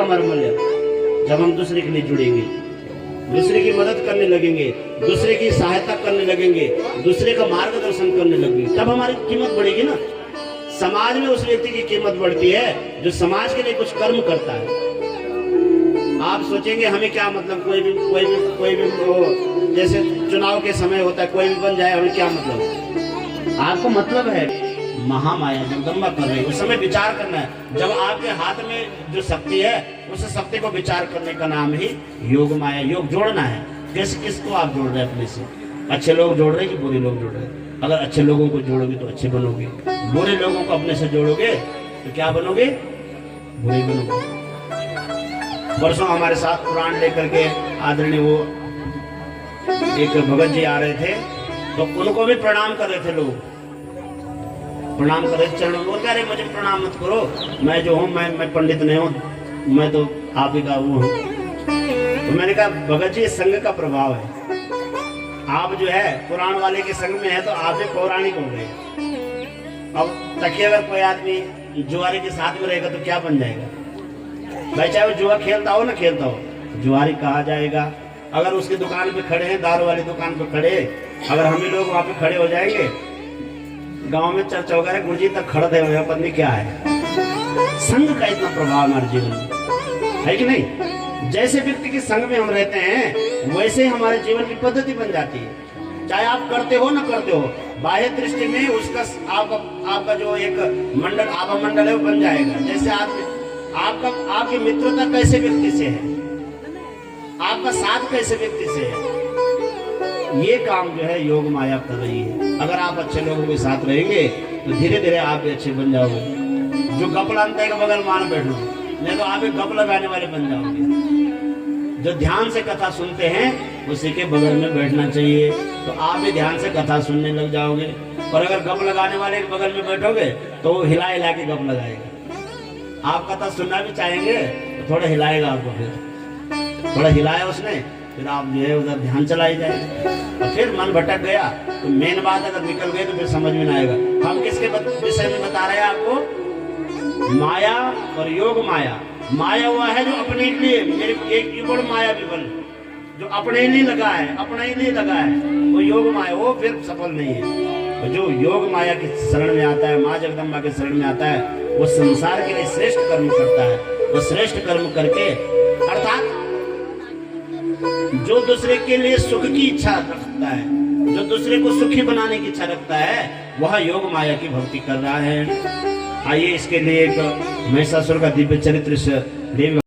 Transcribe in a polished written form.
मर्मल्य। जब हम दूसरे के लिए जुड़ेंगे, दूसरे की मदद करने लगेंगे, दूसरे की सहायता करने लगेंगे, दूसरे का मार्गदर्शन करने लगेंगे, तब हमारी कीमत बढ़ेगी ना। समाज में उस व्यक्ति की कीमत बढ़ती है जो समाज के लिए कुछ कर्म करता है। आप सोचेंगे हमें क्या मतलब, कोई भी वो जैसे चुनाव के समय होता है कोई भी बन जाए, हमें क्या मतलब। आपको मतलब है महामाया जगदम्बा कर रही है, उस समय विचार करना है। जब आपके हाथ में जो शक्ति है उस शक्ति को विचार करने का नाम ही योग माया। योग जोड़ना है। किसको आप जोड़ रहे हैं अपने से? अच्छे लोग जोड़ रहे हैं कि बुरे लोग जोड़ रहे हैं? अगर अच्छे लोगों को जोड़ोगे तो अच्छे बनोगे, बुरे लोगों को अपने से जोड़ोगे तो क्या बनोगे? बुरे बनोगे। परसों हमारे साथ पुराण लेकर के आदरणीय वो एक भगत जी आ रहे थे, तो उनको भी प्रणाम कर रहे थे लोग, प्रणाम कर रहे थे चरणों में। कह रहे मुझे प्रणाम मत करो, मैं जो हूँ मैं पंडित नहीं हूँ, मैं तो आप ही का वो हूँ। तो मैंने कहा भगत जी संघ का प्रभाव है, आप जो है पुराण वाले के संग में है तो आप भी पौराणिक हो गए। अब तक अगर कोई आदमी जुआरी के साथ में रहेगा तो क्या बन जाएगा भाई? चाहे वो जुआ खेलता हो ना खेलता हो, जुआरी कहा जाएगा। अगर उसकी दुकान पे खड़े हैं, दारू वाली दुकान पे खड़े, अगर हम ही लोग वहां पे खड़े हो जाएंगे, गांव में चर्चा वगैरह गुरुजी तक खड़े थे, पत्नी क्या है। संघ का इतना प्रभाव हमारे जीवन में है कि नहीं? जैसे व्यक्ति के संग में हम रहते हैं वैसे हमारे जीवन की पद्धति बन जाती है। चाहे आप करते हो ना करते हो, बाह्य दृष्टि में उसका आपका जो एक मंडल आभा मंडल है वो बन जाएगा। जैसे आपकी मित्रता कैसे व्यक्ति से है, आपका साथ कैसे व्यक्ति से है, ये काम जो है योग माया कर रही है। अगर आप अच्छे लोगों के साथ रहेंगे तो धीरे धीरे आप भी अच्छे बन जाओगे। जो गप लगाते हैं बगल मान बैठ लो, नहीं तो आप भी गप लगाने वाले बन जाओगे। जो ध्यान से कथा सुनते हैं उसी के बगल में बैठना चाहिए, तो आप भी ध्यान से कथा सुनने लग जाओगे। और अगर गप लगाने वाले के बगल में बैठोगे तो वो हिला हिला के गप लगाएगा। आप कथा सुनना भी चाहेंगे तो थोड़ा हिलाएगा आपको, फिर थोड़ा हिलाया उसने, फिर आप जो है उधर ध्यान चला ही जाएगा। और फिर मन भटक गया तो मेन बात अगर निकल गई तो फिर समझ में ना आएगा। हम किसके विषय में बता रहे हैं आपको? माया और योग माया। माया हुआ है जो अपने लिए, मेरे एक युगल माया विबल, जो अपने लिए लगा है, अपने ही लिए लगा है, वो योग माया, वो फिर सफल नहीं है। और जो योग माया के शरण में आता है, माँ जगदम्बा के शरण में आता है, वो संसार के लिए श्रेष्ठ कर्म करता है। वो श्रेष्ठ कर्म करके अर्थात जो दूसरे के लिए सुख की इच्छा रखता है, जो दूसरे को सुखी बनाने की इच्छा रखता है, वह योग माया की भक्ति कर रहा है। आइए इसके लिए एक महिषासुर का दिव्य चरित्र देवी